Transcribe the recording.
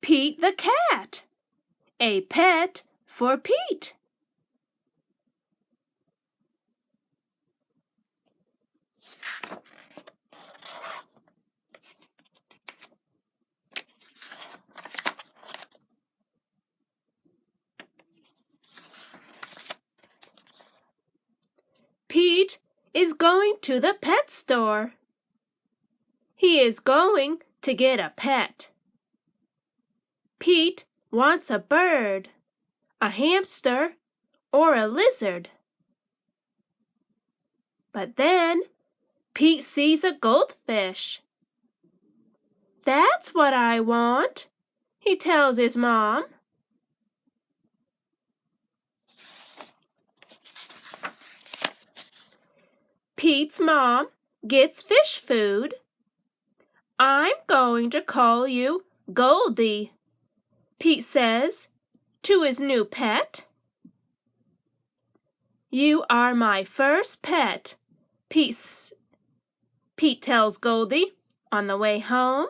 Pete the cat. A pet for Pete. Pete is going to the pet store. He is going to get a pet. Pete wants a bird, a hamster, or a lizard. But then Pete sees a goldfish. "That's what I want," he tells his mom. Pete's mom gets fish food. "I'm going to call you Goldie," Pete says to his new pet. "You are my first pet," Pete tells Goldie on the way home.